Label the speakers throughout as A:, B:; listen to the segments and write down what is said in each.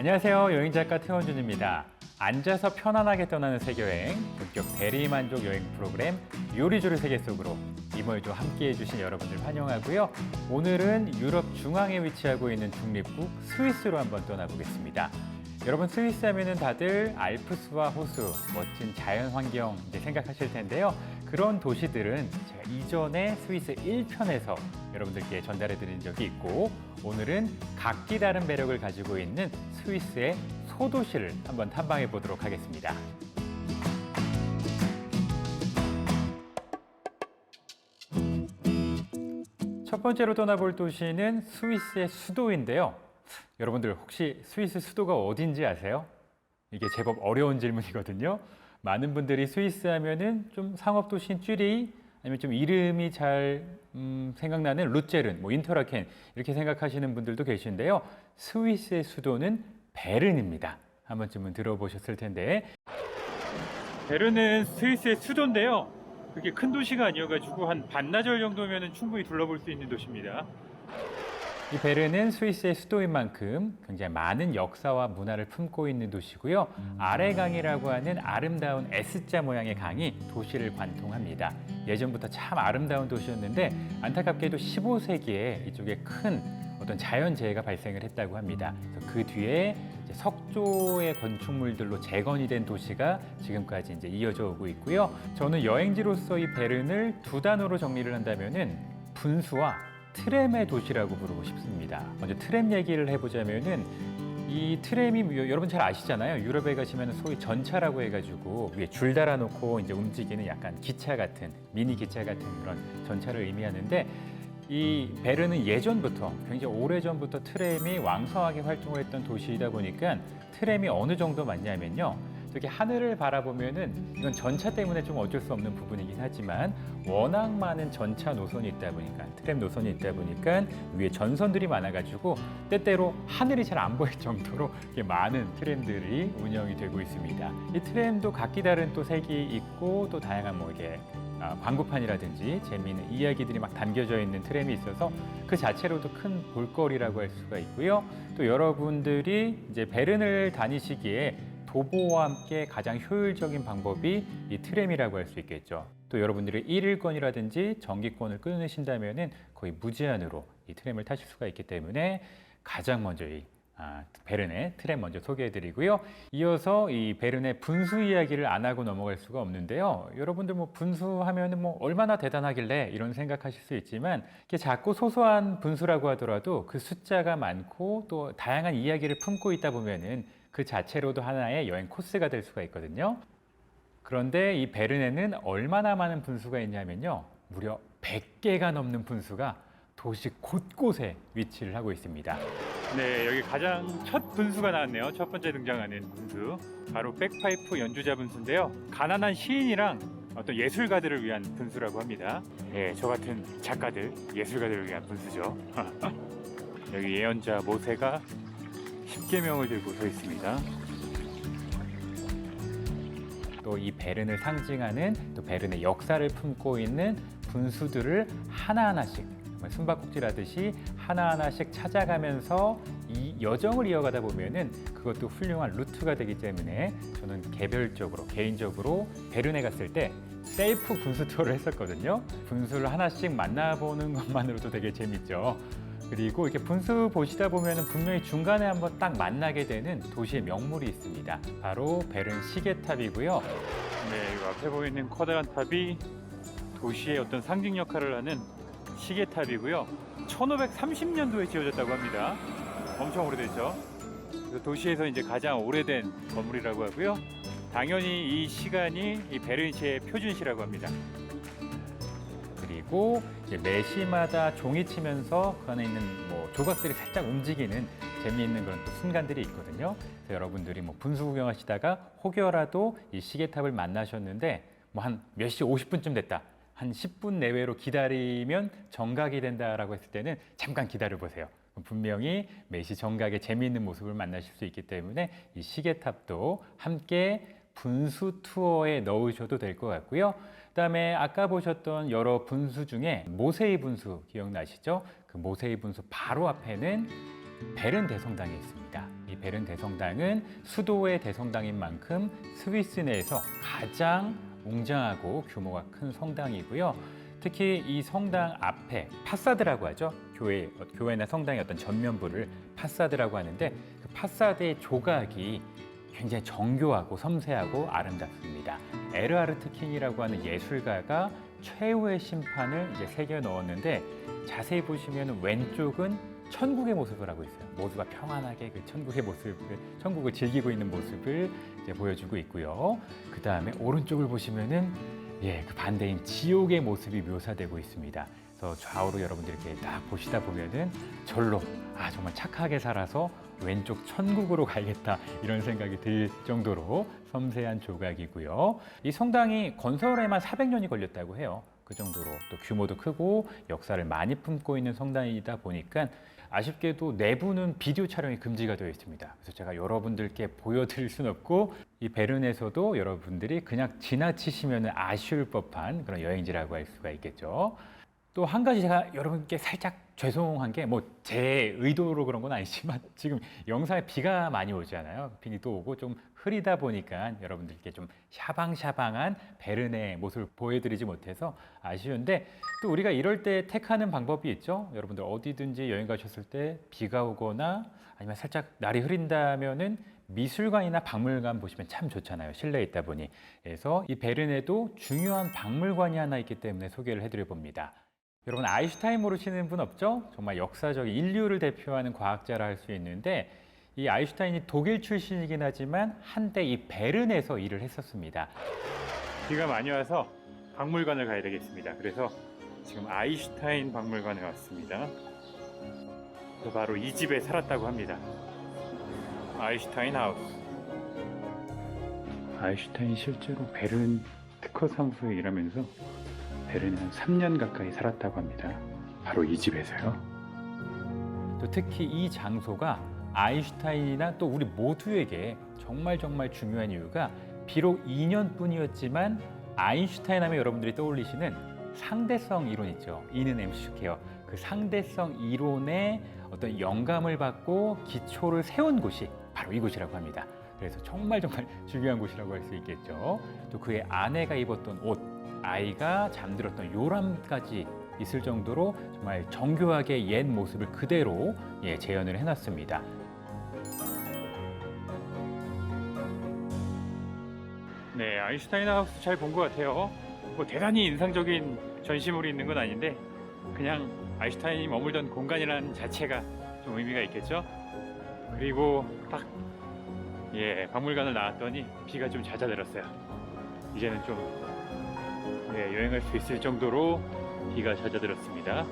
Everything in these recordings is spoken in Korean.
A: 안녕하세요. 여행작가 태원준입니다. 앉아서 편안하게 떠나는 세계여행, 본격 대리만족 여행 프로그램 요리조리 세계 속으로 이번에도 함께해 주신 여러분들 환영하고요. 오늘은 유럽 중앙에 위치하고 있는 중립국 스위스로 한번 떠나보겠습니다. 여러분, 스위스 하면은 다들 알프스와 호수, 멋진 자연 환경 이제 생각하실 텐데요. 그런 도시들은 제가 이전에 스위스 1편에서 여러분들께 전달해 드린 적이 있고, 오늘은 각기 다른 매력을 가지고 있는 스위스의 소도시를 한번 탐방해 보도록 하겠습니다. 첫 번째로 떠나볼 도시는 스위스의 수도인데요. 여러분들 혹시 스위스 수도가 어딘지 아세요? 이게 제법 어려운 질문이거든요. 많은 분들이 스위스 하면은 좀 상업도시인 쭈리히, 아니면 좀 이름이 잘 생각나는 루체른, 인터라켄 이렇게 생각하시는 분들도 계신데요. 스위스의 수도는 베른입니다. 한 번쯤은 들어보셨을 텐데, 베른은 스위스의 수도인데요. 그렇게 큰 도시가 아니어가지고 한 반나절 정도면 충분히 둘러볼 수 있는 도시입니다. 이 베른은 스위스의 수도인 만큼 굉장히 많은 역사와 문화를 품고 있는 도시고요. 아래강이라고 하는 아름다운 S자 모양의 강이 도시를 관통합니다. 예전부터 참 아름다운 도시였는데 안타깝게도 15세기에 이쪽에 큰 어떤 자연재해가 발생을 했다고 합니다. 그래서 그 뒤에 이제 석조의 건축물들로 재건이 된 도시가 지금까지 이제 이어져 오고 있고요. 저는 여행지로서 이 베른을 두 단어로 정리를 한다면은 분수와 트램의 도시라고 부르고 싶습니다. 먼저 트램 얘기를 해보자면은, 이 트램이 여러분 잘 아시잖아요. 유럽에 가시면 소위 전차라고 해가지고 위에 줄 달아놓고 이제 움직이는 약간 기차 같은, 미니 기차 같은 그런 전차를 의미하는데, 이 베른은 예전부터, 굉장히 오래전부터 트램이 왕성하게 활동을 했던 도시이다 보니까 트램이 어느 정도 많냐면요, 저기 하늘을 바라보면은, 이건 전차 때문에 좀 어쩔 수 없는 부분이긴 하지만 워낙 많은 전차 노선이 있다 보니까, 트램 노선이 있다 보니까 위에 전선들이 많아가지고 때때로 하늘이 잘 안 보일 정도로 이렇게 많은 트램들이 운영이 되고 있습니다. 이 트램도 각기 다른 또 색이 있고, 또 다양한 이게 광고판이라든지 재미있는 이야기들이 막 담겨져 있는 트램이 있어서 그 자체로도 큰 볼거리라고 할 수가 있고요. 또 여러분들이 이제 베른을 다니시기에 도보와 함께 가장 효율적인 방법이 이 트램이라고 할 수 있겠죠. 또 여러분들이 일일권이라든지 정기권을 끊으신다면은 거의 무제한으로 이 트램을 타실 수가 있기 때문에 가장 먼저 이 베른의 트램 먼저 소개해드리고요. 이어서 이 베른의 분수 이야기를 안 하고 넘어갈 수가 없는데요. 여러분들 분수하면은 얼마나 대단하길래 이런 생각하실 수 있지만, 이게 작고 소소한 분수라고 하더라도 그 숫자가 많고 또 다양한 이야기를 품고 있다 보면은 그 자체로도 하나의 여행 코스가 될 수가 있거든요. 그런데 이 베른에는 얼마나 많은 분수가 있냐면요, 무려 100개가 넘는 분수가 도시 곳곳에 위치를 하고 있습니다. 네, 여기 가장 첫 분수가 나왔네요. 첫 번째 등장하는 분수, 바로 백파이프 연주자 분수인데요. 가난한 시인이랑 어떤 예술가들을 위한 분수라고 합니다. 네, 저 같은 작가들, 예술가들을 위한 분수죠. 여기 예언자 모세가 10계명을 들고 서 있습니다. 또 이 베른을 상징하는, 또 베른의 역사를 품고 있는 분수들을 하나하나씩, 숨바꼭질하듯이 하나하나씩 찾아가면서 이 여정을 이어가다 보면은 그것도 훌륭한 루트가 되기 때문에, 저는 개인적으로 베른에 갔을 때 셀프 분수 투어를 했었거든요. 분수를 하나씩 만나보는 것만으로도 되게 재밌죠. 그리고 이렇게 분수 보시다 보면은 분명히 중간에 한번 딱 만나게 되는 도시의 명물이 있습니다. 바로 베른 시계탑이고요. 네, 이 앞에 보이는 커다란 탑이 도시의 어떤 상징 역할을 하는 시계탑이고요. 1530년도에 지어졌다고 합니다. 엄청 오래됐죠. 그래서 도시에서 이제 가장 오래된 건물이라고 하고요. 당연히 이 시간이 이 베른시의 표준시라고 합니다. 그리고 이제 매시마다 종이 치면서 그 안에 있는 조각들이 살짝 움직이는 재미있는 그런 또 순간들이 있거든요. 그래서 여러분들이 분수 구경하시다가 혹여라도 이 시계탑을 만나셨는데 한 몇 시 50분쯤 됐다, 한 10분 내외로 기다리면 정각이 된다라고 했을 때는 잠깐 기다려 보세요. 분명히 매시 정각의 재미있는 모습을 만나실 수 있기 때문에 이 시계탑도 함께 분수 투어에 넣으셔도 될 것 같고요. 그다음에 아까 보셨던 여러 분수 중에 모세이 분수 기억나시죠? 그 모세이 분수 바로 앞에는 베른 대성당이 있습니다. 이 베른 대성당은 수도의 대성당인 만큼 스위스 내에서 가장 웅장하고 규모가 큰 성당이고요. 특히 이 성당 앞에 파사드라고 하죠. 교회나 성당의 어떤 전면부를 파사드라고 하는데 그 파사드의 조각이 굉장히 정교하고 섬세하고 아름답습니다. 에르하르트 킹이라고 하는 예술가가 최후의 심판을 이제 새겨 넣었는데 자세히 보시면 왼쪽은 천국의 모습을 하고 있어요. 모두가 평안하게 그 천국의 모습을, 천국을 즐기고 있는 모습을 이제 보여주고 있고요. 그 다음에 오른쪽을 보시면은 그 반대인 지옥의 모습이 묘사되고 있습니다. 그래서 좌우로 여러분들 이렇게 딱 보시다 보면은 절로 정말 착하게 살아서 왼쪽 천국으로 가야겠다 이런 생각이 들 정도로 섬세한 조각이고요. 이 성당이 건설에만 400년이 걸렸다고 해요. 그 정도로 또 규모도 크고 역사를 많이 품고 있는 성당이다 보니까 아쉽게도 내부는 비디오 촬영이 금지가 되어 있습니다. 그래서 제가 여러분들께 보여드릴 수는 없고 이 베른에서도 여러분들이 그냥 지나치시면 아쉬울 법한 그런 여행지라고 할 수가 있겠죠. 또 한 가지 제가 여러분께 살짝 죄송한 게 뭐 제 의도로 그런 건 아니지만 지금 영상에 비가 많이 오잖아요. 비도 오고 좀 흐리다 보니까 여러분들께 좀 샤방샤방한 베른의 모습을 보여드리지 못해서 아쉬운데 또 우리가 이럴 때 택하는 방법이 있죠. 여러분들 어디든지 여행 가셨을 때 비가 오거나 아니면 살짝 날이 흐린다면은 미술관이나 박물관 보시면 참 좋잖아요. 실내에 있다 보니. 그래서 이 베른에도 중요한 박물관이 하나 있기 때문에 소개를 해드려 봅니다. 여러분 아인슈타인 모르시는 분 없죠? 정말 역사적인 인류를 대표하는 과학자라 할 수 있는데 이 아인슈타인이 독일 출신이긴 하지만 한때 이 베른에서 일을 했었습니다. 비가 많이 와서 박물관을 가야 되겠습니다. 그래서 지금 아인슈타인 박물관에 왔습니다. 바로 이 집에 살았다고 합니다. 아인슈타인 하우스. 아인슈타인이 실제로 베른 특허사무소에 일하면서 베른에 한 3년 가까이 살았다고 합니다. 바로 이 집에서요. 또 특히 이 장소가 아인슈타인이나 또 우리 모두에게 정말 중요한 이유가 비록 2년뿐이었지만 아인슈타인 하면 여러분들이 떠올리시는 상대성 이론 있죠. E는 mc 스퀘어. 그 상대성 이론의 어떤 영감을 받고 기초를 세운 곳이 바로 이곳이라고 합니다. 그래서 정말 중요한 곳이라고 할 수 있겠죠. 또 그의 아내가 입었던 옷, 아이가 잠들었던 요람까지 있을 정도로 정말 정교하게 옛 모습을 그대로 재현을 해놨습니다. 네, 아인슈타인 하우스 잘 본 것 같아요. 뭐 대단히 인상적인 전시물이 있는 건 아닌데 그냥 아인슈타인이 머물던 공간이라는 자체가 좀 의미가 있겠죠. 그리고 딱 박물관을 나왔더니 비가 좀 잦아들었어요. 이제는 좀 여행할 수 있을 정도로 비가 잦아들었습니다.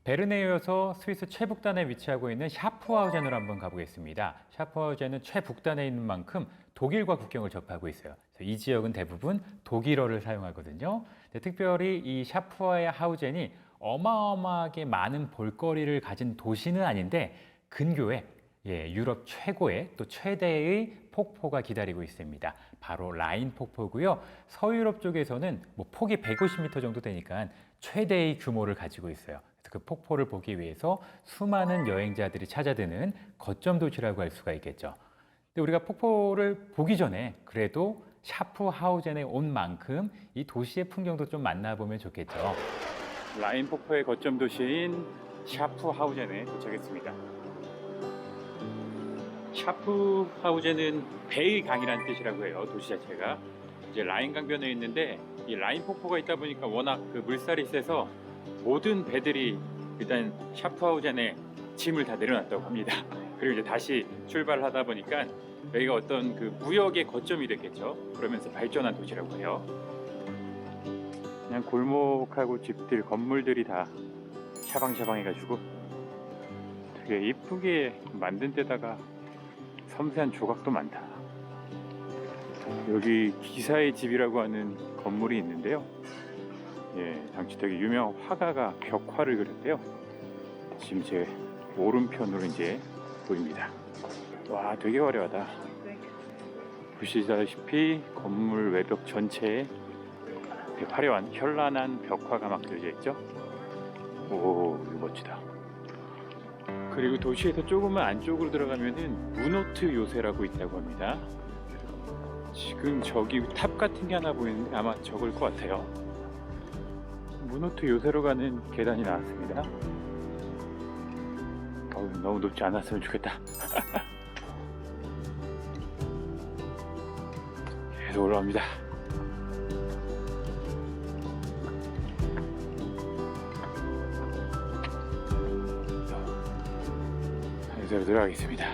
A: 베른에 이어서 스위스 최북단에 위치하고 있는 샤프하우젠으로 한번 가보겠습니다. 샤프하우젠은 최북단에 있는 만큼 독일과 국경을 접하고 있어요. 그래서 이 지역은 대부분 독일어를 사용하거든요. 특별히 이 샤프하우젠이 어마어마하게 많은 볼거리를 가진 도시는 아닌데 근교에 유럽 최고의 또 최대의 폭포가 기다리고 있습니다. 바로 라인 폭포고요. 서유럽 쪽에서는 뭐 폭이 150m 정도 되니까 최대의 규모를 가지고 있어요. 그래서 그 폭포를 보기 위해서 수많은 여행자들이 찾아드는 거점 도시라고 할 수가 있겠죠. 근데 우리가 폭포를 보기 전에 그래도 샤프하우젠에 온 만큼 이 도시의 풍경도 좀 만나보면 좋겠죠. 라인 폭포의 거점 도시인 샤프하우젠에 도착했습니다. 샤프하우젠은 배의 강이라는 뜻이라고 해요. 도시 자체가 이제 라인 강변에 있는데 이 라인 폭포가 있다 보니까 워낙 그 물살이 세서 모든 배들이 일단 샤프하우젠에 짐을 다 내려놨다고 합니다. 그리고 이제 다시 출발을 하다 보니까 여기가 어떤 그 무역의 거점이 됐겠죠. 그러면서 발전한 도시라고 해요. 그냥 골목하고 집들, 건물들이 다 샤방샤방해가지고 되게 이쁘게 만든 데다가 섬세한 조각도 많다. 여기 기사의 집이라고 하는 건물이 있는데요. 당시 되게 유명한 화가가 벽화를 그렸대요. 지금 제 오른편으로 이제 보입니다. 와, 되게 화려하다. 보시다시피 건물 외벽 전체에 화려한 현란한 벽화가 막 그려져 있죠. 오, 이거 멋지다. 그리고 도시에서 조금만 안쪽으로 들어가면은 무노트 요새라고 있다고 합니다. 지금 저기 탑 같은 게 하나 보이는데 아마 저걸 것 같아요. 무노트 요새로 가는 계단이 나왔습니다. 너무 높지 않았으면 좋겠다. 계속 올라옵니다. 요새로 들어가겠습니다.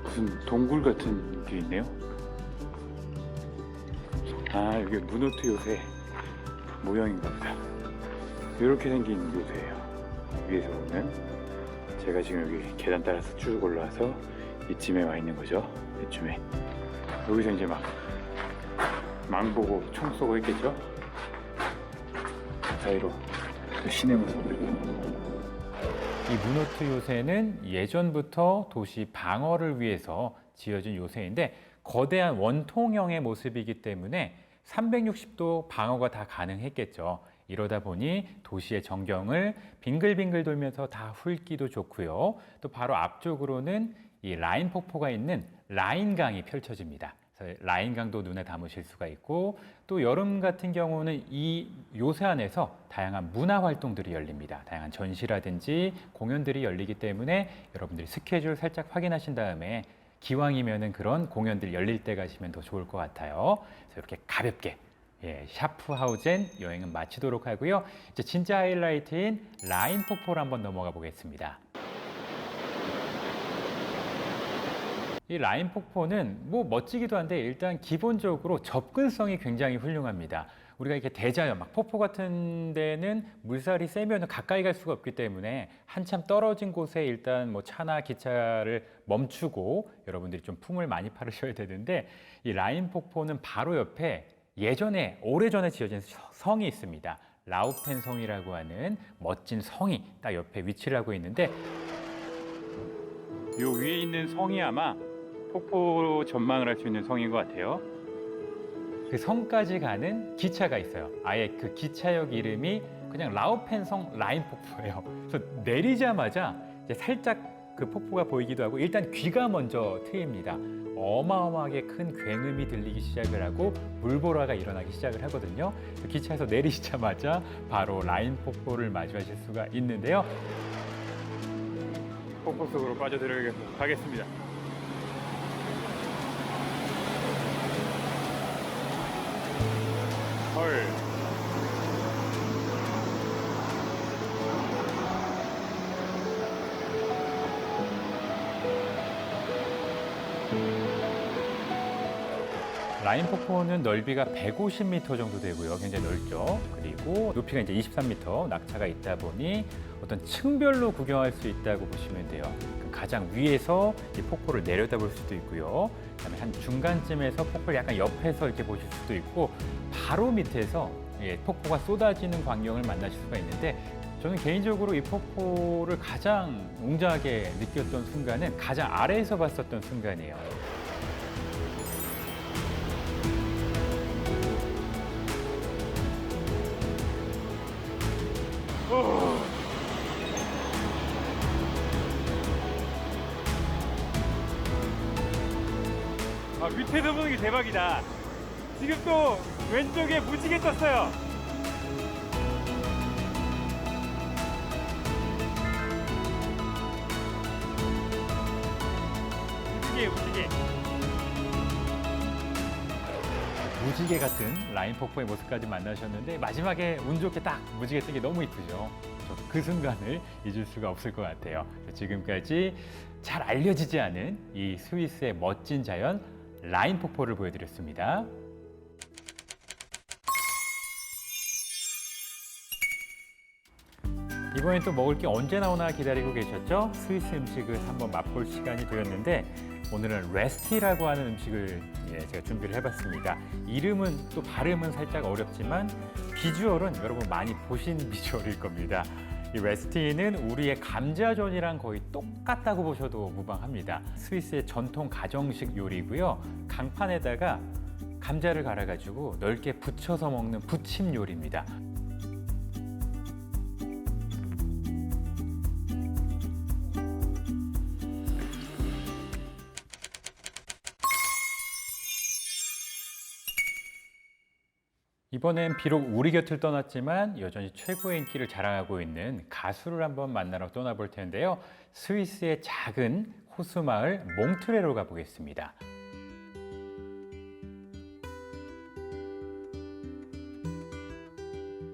A: 무슨 동굴 같은 게 있네요. 아, 여기 무노트 요새 모형인가 보다. 이렇게 생긴 요새예요. 위에서 보면 제가 지금 여기 계단 따라서 쭉 올라와서 이쯤에 와 있는 거죠. 이쯤에. 여기서 이제 막 망보고 총 쏘고 있겠죠. 그 사이로 시내 모습을. 이 무노트 요새는 예전부터 도시 방어를 위해서 지어진 요새인데 거대한 원통형의 모습이기 때문에 360도 방어가 다 가능했겠죠. 이러다 보니 도시의 전경을 빙글빙글 돌면서 다 훑기도 좋고요. 또 바로 앞쪽으로는 이 라인 폭포가 있는 라인강이 펼쳐집니다. 그래서 라인강도 눈에 담으실 수가 있고 또 여름 같은 경우는 이 요새 안에서 다양한 문화 활동들이 열립니다. 다양한 전시라든지 공연들이 열리기 때문에 여러분들이 스케줄 살짝 확인하신 다음에 기왕이면은 그런 공연들 열릴 때 가시면 더 좋을 것 같아요. 그래서 이렇게 가볍게 샤프하우젠 여행은 마치도록 하고요. 이제 진짜 하이라이트인 라인 폭포를 한번 넘어가 보겠습니다. 이 라인 폭포는 뭐 멋지기도 한데 일단 기본적으로 접근성이 굉장히 훌륭합니다. 우리가 이렇게 대자연, 막 폭포 같은 데는 물살이 세면 가까이 갈 수가 없기 때문에 한참 떨어진 곳에 일단 뭐 차나 기차를 멈추고 여러분들이 좀 품을 많이 파르셔야 되는데 이 라인 폭포는 바로 옆에 예전에 오래전에 지어진 성이 있습니다. 라우펜 성이라고 하는 멋진 성이 딱 옆에 위치를 하고 있는데 요 위에 있는 성이 아마 폭포 전망을 할 수 있는 성인 것 같아요. 그 성까지 가는 기차가 있어요. 아예 그 기차역 이름이 그냥 라우펜 성 라인 폭포예요. 그래서 내리자마자 이제 살짝 그 폭포가 보이기도 하고 일단 귀가 먼저 트입니다. 어마어마하게 큰 굉음이 들리기 시작을 하고 물보라가 일어나기 시작을 하거든요. 기차에서 내리시자마자 바로 라인 폭포를 마주하실 수가 있는데요. 폭포 속으로 빠져들어가겠습니다. 가겠습니다. 헐. 라인 폭포는 넓이가 150m 정도 되고요. 굉장히 넓죠. 그리고 높이가 이제 23m 낙차가 있다 보니 어떤 층별로 구경할 수 있다고 보시면 돼요. 가장 위에서 이 폭포를 내려다볼 수도 있고요. 그다음에 한 중간쯤에서 폭포를 약간 옆에서 이렇게 보실 수도 있고 바로 밑에서 폭포가 쏟아지는 광경을 만나실 수가 있는데 저는 개인적으로 이 폭포를 가장 웅장하게 느꼈던 순간은 가장 아래에서 봤었던 순간이에요. 아, 밑에서 보는 게 대박이다. 지금 또 왼쪽에 무지개 떴어요. 무지개. 무지개 같은 라인 폭포의 모습까지 만나셨는데 마지막에 운 좋게 딱 무지개 뜬 게 너무 이쁘죠. 저도 그 순간을 잊을 수가 없을 것 같아요. 지금까지 잘 알려지지 않은 이 스위스의 멋진 자연 라인 폭포를 보여드렸습니다. 이번엔 또 먹을 게 언제 나오나 기다리고 계셨죠? 스위스 음식을 한번 맛볼 시간이 되었는데 오늘은 레스티라고 하는 음식을 제가 준비를 해봤습니다. 이름은 또 발음은 살짝 어렵지만 비주얼은 여러분 많이 보신 비주얼일 겁니다. 이 레스티는 우리의 감자전이랑 거의 똑같다고 보셔도 무방합니다. 스위스의 전통 가정식 요리고요. 강판에다가 감자를 갈아가지고 넓게 부쳐서 먹는 부침 요리입니다. 이번엔 비록 우리 곁을 떠났지만 여전히 최고의 인기를 자랑하고 있는 가수를 한번 만나러 떠나볼 텐데요. 스위스의 작은 호수 마을 몽트레로 가보겠습니다.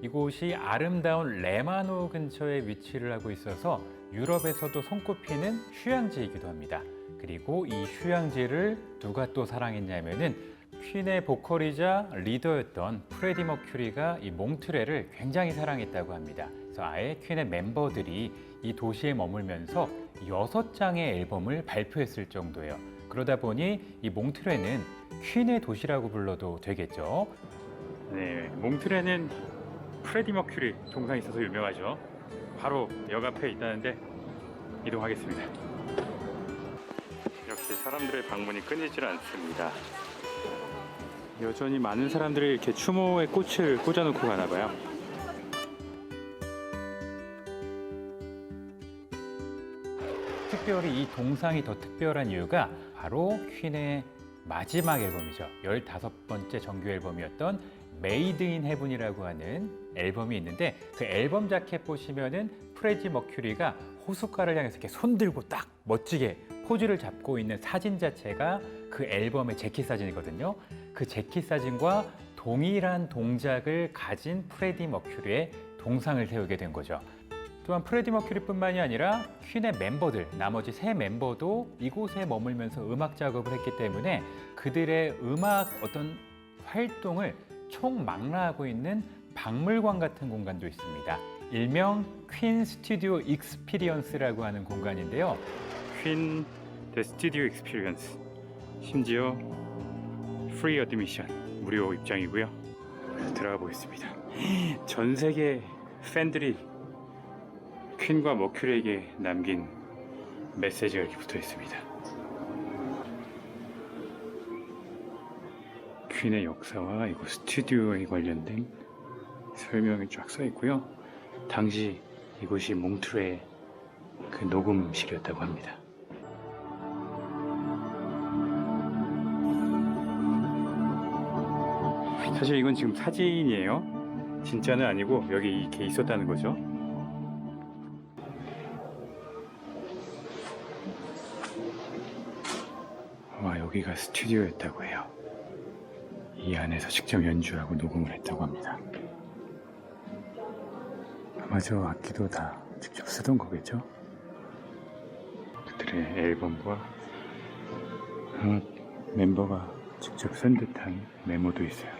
A: 이곳이 아름다운 레마노 근처에 위치를 하고 있어서 유럽에서도 손꼽히는 휴양지이기도 합니다. 그리고 이 휴양지를 누가 또 사랑했냐면은 퀸의 보컬이자 리더였던 프레디 머큐리가 이 몽트레를 굉장히 사랑했다고 합니다. 그래서 아예 퀸의 멤버들이 이 도시에 머물면서 6장의 앨범을 발표했을 정도예요. 그러다 보니 이 몽트레는 퀸의 도시라고 불러도 되겠죠. 네, 몽트레는 프레디 머큐리 동상이 있어서 유명하죠. 바로 역 앞에 있다는데 이동하겠습니다. 역시 사람들의 방문이 끊이질 않습니다. 여전히 많은 사람들이 이렇게 추모의 꽃을 꽂아놓고 가나봐요. 특별히 이 동상이 더 특별한 이유가 바로 퀸의 마지막 앨범이죠. 15번째 정규 앨범이었던 메이드 인 헤븐이라고 하는 앨범이 있는데 그 앨범 자켓 보시면은 프레디 머큐리가 호숫가를 향해서 이렇게 손 들고 딱 멋지게 포즈를 잡고 있는 사진 자체가 그 앨범의 재킷 사진이거든요. 그 재킷 사진과 동일한 동작을 가진 프레디 머큐리의 동상을 세우게 된 거죠. 또한 프레디 머큐리뿐만이 아니라 퀸의 멤버들, 나머지 3멤버도 이곳에 머물면서 음악 작업을 했기 때문에 그들의 음악 어떤 활동을 총망라하고 있는 박물관 같은 공간도 있습니다. 일명 퀸 스튜디오 익스피리언스라고 하는 공간인데요. 퀸 더 스튜디오 익스피리언스, 심지어 프리 어드미션, 무료 입장이고요. 들어가 보겠습니다. 전 세계 팬들이 퀸과 머큐리에게 남긴 메시지가 이렇게 붙어 있습니다. 퀸의 역사와 이곳 스튜디오에 관련된 설명이 쫙 써 있고요. 당시 이곳이 몽트레의 그 녹음실이었다고 합니다. 사실 이건 지금 사진이에요. 진짜는 아니고 여기 이렇게 있었다는 거죠. 와, 여기가 스튜디오였다고 해요. 이 안에서 직접 연주하고 녹음을 했다고 합니다. 아마 저 악기도 다 직접 쓰던 거겠죠? 그들의 앨범과 멤버가 직접 쓴 듯한 메모도 있어요.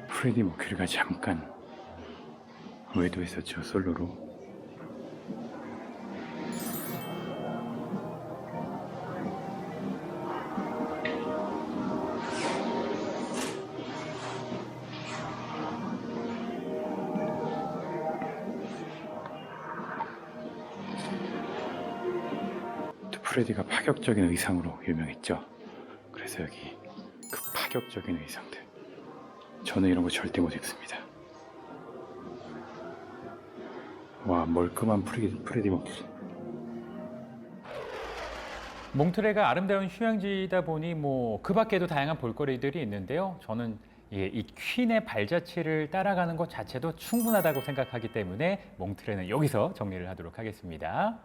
A: 프레디 머큐리가 잠깐 외도했었죠, 솔로로. 또 프레디가 파격적인 의상으로 유명했죠. 그래서 여기 그 파격적인 의상들, 저는 이런 거 절대 못 입습니다. 와, 멀끔한 프레디 머큐리. 몽트레가 아름다운 휴양지이다 보니 그 밖에도 다양한 볼거리들이 있는데요. 저는 이 퀸의 발자취를 따라가는 것 자체도 충분하다고 생각하기 때문에 몽트레는 여기서 정리를 하도록 하겠습니다.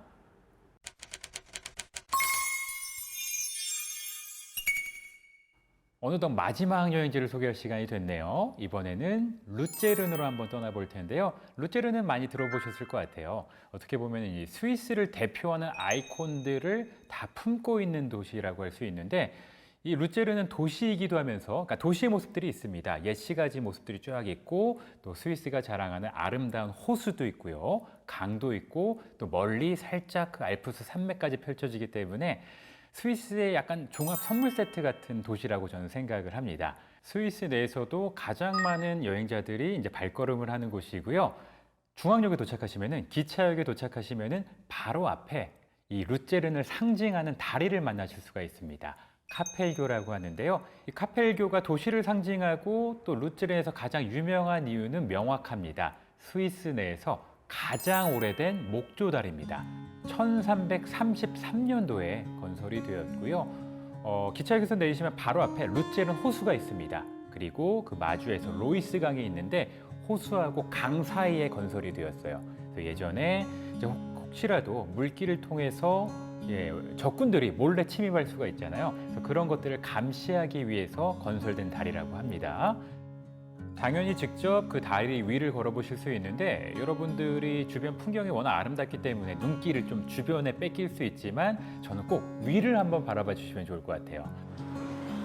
A: 어느덧 마지막 여행지를 소개할 시간이 됐네요. 이번에는 루체른으로 한번 떠나볼 텐데요. 루체른은 많이 들어보셨을 것 같아요. 어떻게 보면 이 스위스를 대표하는 아이콘들을 다 품고 있는 도시라고 할 수 있는데, 이 루체른은 도시이기도 하면서, 그러니까 도시의 모습들이 있습니다. 옛 시가지 모습들이 쫙 있고, 또 스위스가 자랑하는 아름다운 호수도 있고요, 강도 있고, 또 멀리 살짝 그 알프스 산맥까지 펼쳐지기 때문에 스위스의 약간 종합 선물 세트 같은 도시라고 저는 생각을 합니다. 스위스 내에서도 가장 많은 여행자들이 이제 발걸음을 하는 곳이고요. 중앙역에 도착하시면은, 기차역에 도착하시면은 바로 앞에 이 루체른을 상징하는 다리를 만나실 수가 있습니다. 카펠교라고 하는데요. 이 카펠교가 도시를 상징하고 또 루체른에서 가장 유명한 이유는 명확합니다. 스위스 내에서 가장 오래된 목조다리입니다. 1333년도에 건설이 되었고요. 기차역에서 내리시면 바로 앞에 루체른 호수가 있습니다. 그리고 그 마주에서 로이스 강이 있는데 호수하고 강 사이에 건설이 되었어요. 그래서 예전에 이제 혹시라도 물길을 통해서 적군들이 몰래 침입할 수가 있잖아요. 그래서 그런 것들을 감시하기 위해서 건설된 다리라고 합니다. 당연히 직접 그 다리 위를 걸어보실 수 있는데 여러분들이 주변 풍경이 워낙 아름답기 때문에 눈길을 좀 주변에 뺏길 수 있지만 저는 꼭 위를 한번 바라봐 주시면 좋을 것 같아요.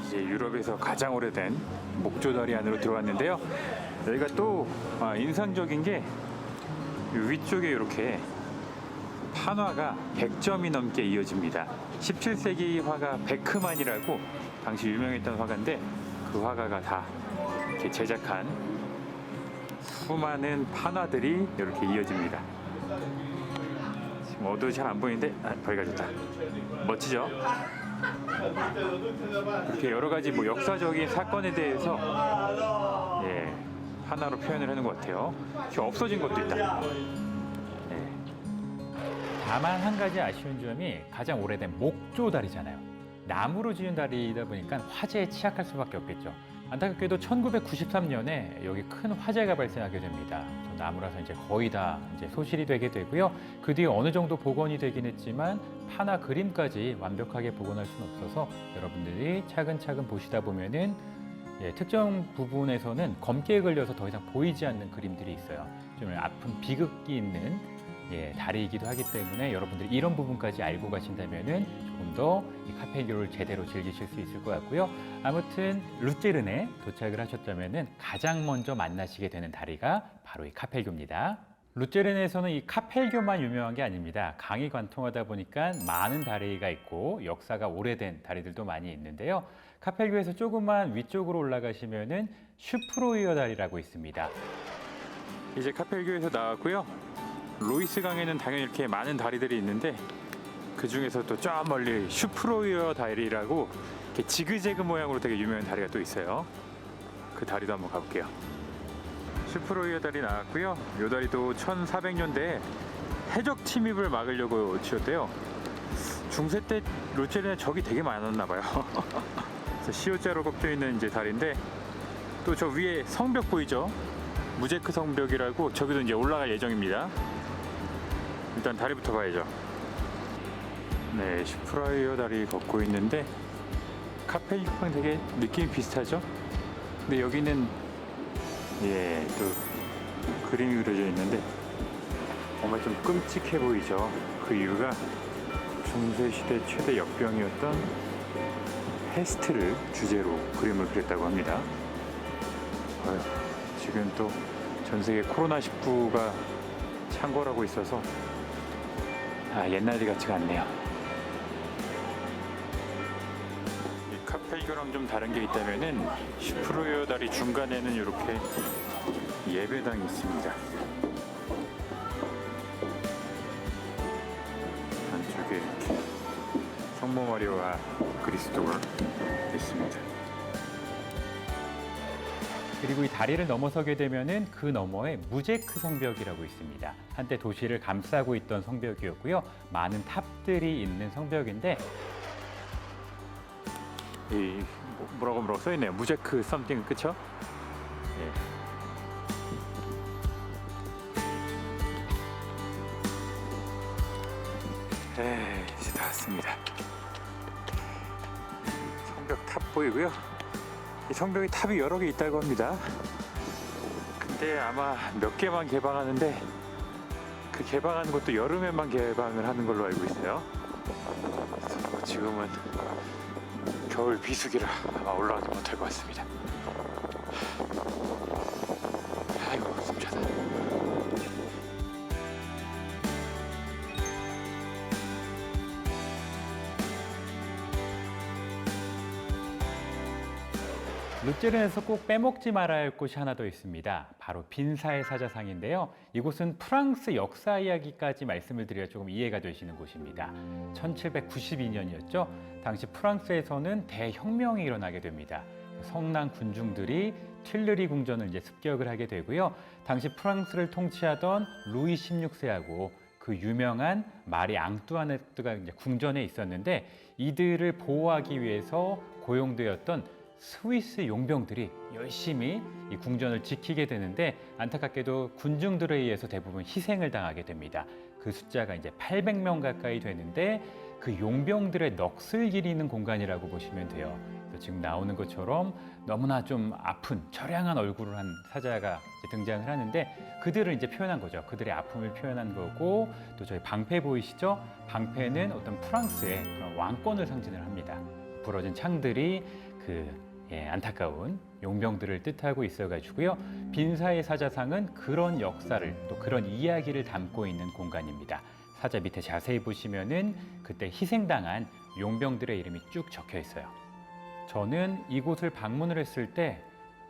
A: 이제 유럽에서 가장 오래된 목조다리 안으로 들어왔는데요. 여기가 또 인상적인 게 위쪽에 이렇게 판화가 100점이 넘게 이어집니다. 17세기 화가 베크만이라고 당시 유명했던 화가인데 그 화가가 다 이렇게 제작한 수많은 판화들이 이렇게 이어집니다. 지금 어두워 잘 안 보이는데 거기가 좋다. 멋지죠? 이렇게 여러 가지 역사적인 사건에 대해서 하나로 표현을 하는 것 같아요. 이렇게 없어진 것도 있다. 다만 한 가지 아쉬운 점이 가장 오래된 목조다리잖아요. 나무로 지은 다리이다 보니까 화재에 취약할 수밖에 없겠죠. 안타깝게도 1993년에 여기 큰 화재가 발생하게 됩니다. 나무라서 이제 거의 다 이제 소실이 되게 되고요. 그 뒤에 어느 정도 복원이 되긴 했지만 판화 그림까지 완벽하게 복원할 수는 없어서 여러분들이 차근차근 보시다 보면은 특정 부분에서는 검기에 걸려서 더 이상 보이지 않는 그림들이 있어요. 좀 아픈 비극이 있는 다리이기도 하기 때문에 여러분들이 이런 부분까지 알고 가신다면은 조금 더 이 카펠교를 제대로 즐기실 수 있을 것 같고요. 아무튼 루체른에 도착을 하셨다면은 가장 먼저 만나시게 되는 다리가 바로 이 카펠교입니다. 루체른에서는 이 카펠교만 유명한 게 아닙니다. 강이 관통하다 보니까 많은 다리가 있고 역사가 오래된 다리들도 많이 있는데요. 카펠교에서 조금만 위쪽으로 올라가시면은 슈프로이어 다리라고 있습니다. 이제 카펠교에서 나왔고요. 로이스 강에는 당연히 이렇게 많은 다리들이 있는데 그 중에서 또 저 멀리 슈프로이어 다리라고 이렇게 지그재그 모양으로 되게 유명한 다리가 또 있어요. 그 다리도 한번 가볼게요. 슈프로이어 다리 나왔고요. 이 다리도 1400년대에 해적 침입을 막으려고 지었대요. 중세 때 루체른에 적이 되게 많았나 봐요. 그래서 시옷자로 꺾여 있는 이제 다리인데 또 저 위에 성벽 보이죠? 무제크 성벽이라고 저기도 이제 올라갈 예정입니다. 일단 다리부터 봐야죠. 네, 슈프로이어 다리 걷고 있는데 카펠교랑 되게 느낌이 비슷하죠? 근데 여기는 또 그림이 그려져 있는데 정말 좀 끔찍해 보이죠? 그 이유가 중세시대 최대 역병이었던 페스트를 주제로 그림을 그렸다고 합니다. 지금 또 전 세계 코로나19가 창궐하고 있어서 옛날 같지가 않네요. 이 카펠교랑 좀 다른 게 있다면은 슈프로이어 다리 중간에는 이렇게 예배당이 있습니다. 안쪽에 이렇게 성모 마리아와 그리스도가 있습니다. 그리고 이 다리를 넘어서게 되면은 그 너머에 무제크 성벽이라고 있습니다. 한때 도시를 감싸고 있던 성벽이었고요. 많은 탑들이 있는 성벽인데 이 뭐라고 써 있네요. 무제크 썸띵 그쵸? 이제 다 왔습니다. 성벽 탑 보이고요. 이 성벽에 탑이 여러 개 있다고 합니다. 근데 아마 몇 개만 개방하는데 그 개방하는 것도 여름에만 개방을 하는 걸로 알고 있어요. 그래서 지금은 겨울 비수기라 아마 올라가지 못할 것 같습니다. 아이고 숨 차다. 루제른에서 꼭 빼먹지 말아야 할 곳이 하나 더 있습니다. 바로 빈사의 사자상인데요. 이곳은 프랑스 역사 이야기까지 말씀을 드려야 조금 이해가 되시는 곳입니다. 1792년이었죠. 당시 프랑스에서는 대혁명이 일어나게 됩니다. 성난 군중들이 틸르리 궁전을 이제 습격을 하게 되고요. 당시 프랑스를 통치하던 루이 16세하고 그 유명한 마리 앙뚜아네트가 이제 궁전에 있었는데 이들을 보호하기 위해서 고용되었던 스위스 용병들이 열심히 이 궁전을 지키게 되는데 안타깝게도 군중들에 의해서 대부분 희생을 당하게 됩니다. 그 숫자가 이제 800명 가까이 되는데 그 용병들의 넋을 기리는 공간이라고 보시면 돼요. 그래서 지금 나오는 것처럼 너무나 좀 아픈 처량한 얼굴을 한 사자가 이제 등장을 하는데 그들을 이제 표현한 거죠. 그들의 아픔을 표현한 거고 또 저희 방패 보이시죠? 방패는 어떤 프랑스의 그런 왕권을 상징을 합니다. 부러진 창들이 안타까운 용병들을 뜻하고 있어가지고요. 빈사의 사자상은 그런 역사를 또 그런 이야기를 담고 있는 공간입니다. 사자 밑에 자세히 보시면은 그때 희생당한 용병들의 이름이 쭉 적혀 있어요. 저는 이곳을 방문을 했을 때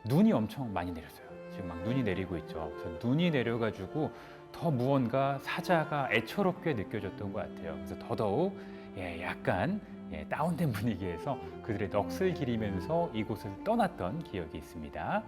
A: 눈이 엄청 많이 내렸어요. 지금 막 눈이 내리고 있죠. 그래서 눈이 내려가지고 더 무언가 사자가 애처롭게 느껴졌던 것 같아요. 그래서 더더욱 약간 다운된 분위기에서 그들의 넋을 기리면서 이곳을 떠났던 기억이 있습니다.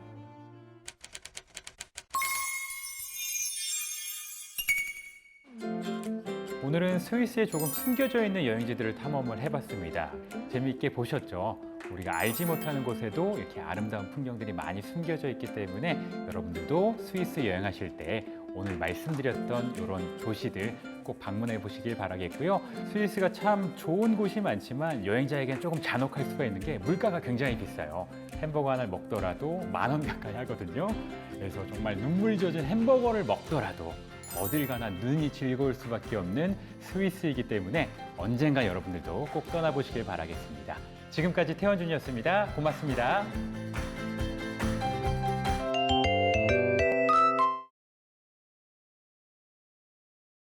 A: 오늘은 스위스에 조금 숨겨져 있는 여행지들을 탐험을 해봤습니다. 재미있게 보셨죠? 우리가 알지 못하는 곳에도 이렇게 아름다운 풍경들이 많이 숨겨져 있기 때문에 여러분들도 스위스 여행하실 때 오늘 말씀드렸던 이런 도시들 꼭 방문해 보시길 바라겠고요. 스위스가 참 좋은 곳이 많지만 여행자에게는 조금 잔혹할 수가 있는 게 물가가 굉장히 비싸요. 햄버거 하나를 먹더라도 10,000원 가까이 하거든요. 그래서 정말 눈물 젖은 햄버거를 먹더라도 어딜 가나 눈이 즐거울 수밖에 없는 스위스이기 때문에 언젠가 여러분들도 꼭 떠나보시길 바라겠습니다. 지금까지 태원준이었습니다. 고맙습니다.